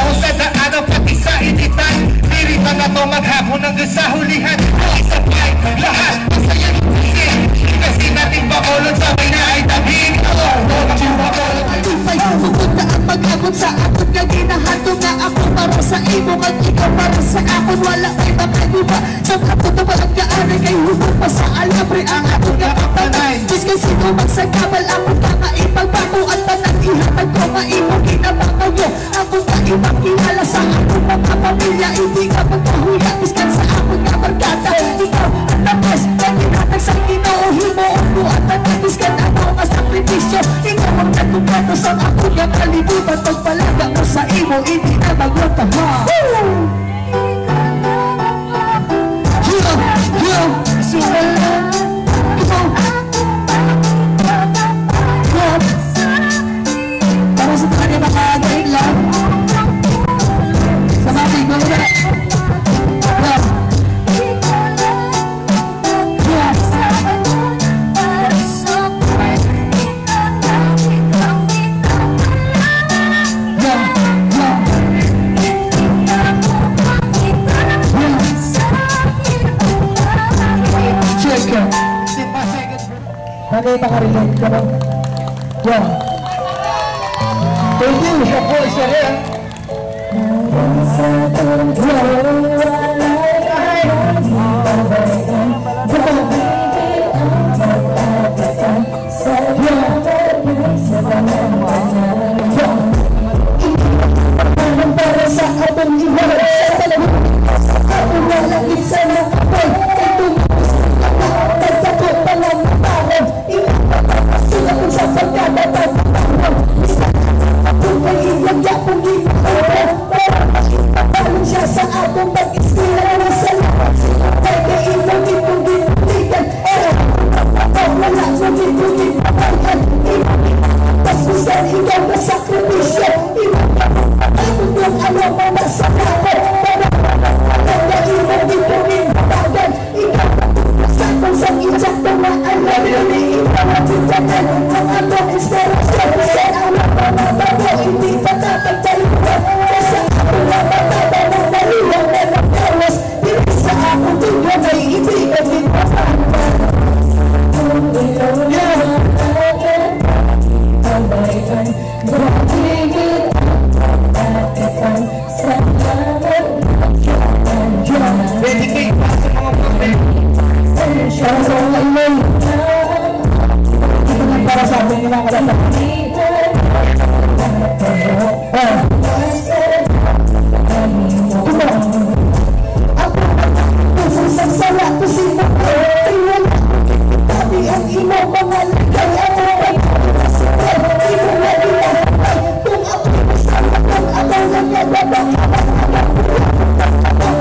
ako sa daanan pati sa initan. Dirito na to maghapon hanggang sa hulihan. Sabay, lahat masaya ng pusin. Kasi nating bakulot sabay na ay tabing. Bukod na ang mag-abot sa akot nga ginahato nga ako para sa imo kag ikaw para sa akon. Wala kay makaguba sa akot na walang kaanay kay hubog pa sa alabre ang akot nga kapanay. Diyos kay sino magsagabal akot ka nga ipagbago at tanang ihatag ko nga imo ginabangaw mo. Akot nga ipakilala sa akot mga pamilya. Hindi ka magkahuya iskan sa akot nga barkada. Ikaw ang tapos na ginatag sa Ginoo. Himoon mo at tanagis ka na ako nga sakripisyo. Ikaw ang nagkumpato sa ako nga kalibutan. Pagpalaga mo sa imo hindi na magwataha. Para sa kanya makagain lang sa mga tigong na nakita-relate ka ba? Yeah. Thank you sa voice na rin. Para sa atong iwan sa talawin atong walang isa na kapal itong nagtako pa lang matawag sila kung sa pagkadatan kung may ilang yapong ginagawa para makipagpaling siya sa atong pag-istila na sa lahat kaya ilang itong ginagawa wala kung itong ginagawa paspusan ikaw na sakripisyo kung ano mo nasa kapot para nagdailan itong ginagawa ikaw sakong sa insakto na alam ikaw ang tindahan ang atong inspirasyon sa alam mo na bago hindi pa napagtaluan kasi ako na mataba ng daliwan na nagkawas dito sa akong tulyo ay hindi ka pinapaan Dedicate pa sa mga pamilya. para sa mga email ito na para sa ating kinakalaman ako sagsala ko sila iwan tabi ang imo mga lagay ako ay imo na ginagay kung ako'y masama kung ako lang nagabang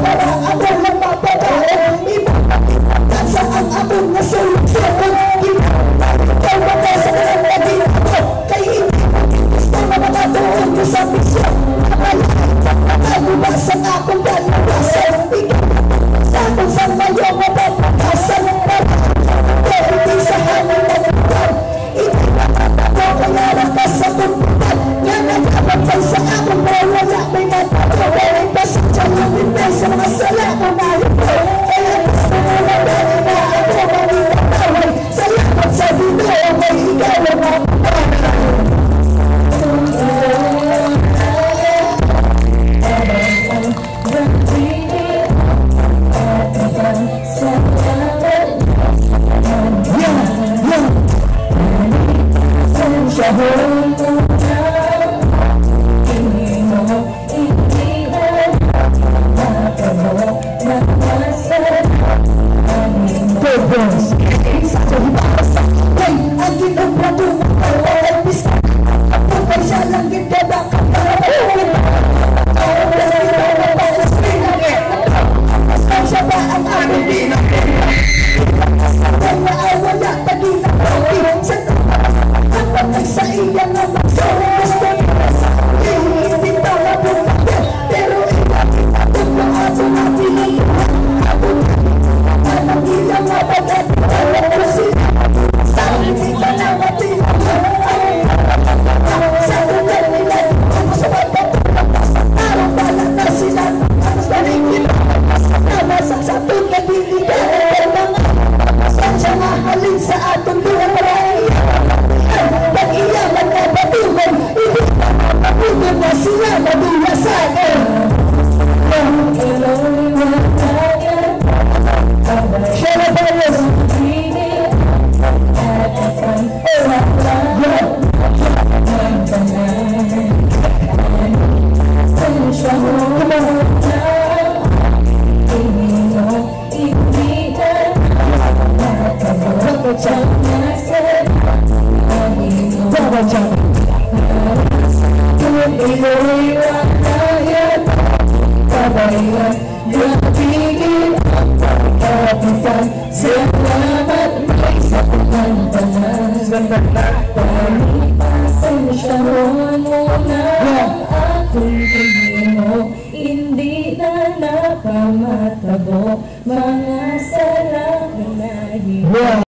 para ako lang mapagay sa ang abong na solusyon ikaw ba sa kanang naging ako kay hindi gusto na makatuon ko sa misyon ako ba sa akong ganawasan ikaw sa akong sa mayo mapapakasan kaya hindi sa hangin na nagpag hindi ako kaya lakas sa kumputan nga nagkapagpag sa akong mawala may natapawalay pa sa tiyalangin na sa mga sala ko na ito kaya gusto mo na dahil na ako maninataway salamat sa video may ikaw ang mapapakasan sa iya na magsawas ko hindi tala po pero kung maato natin ang anong ilang mabagat kasi sa hindi ka na natin sa lugar nila sa sila maduyasan. Hello, hello.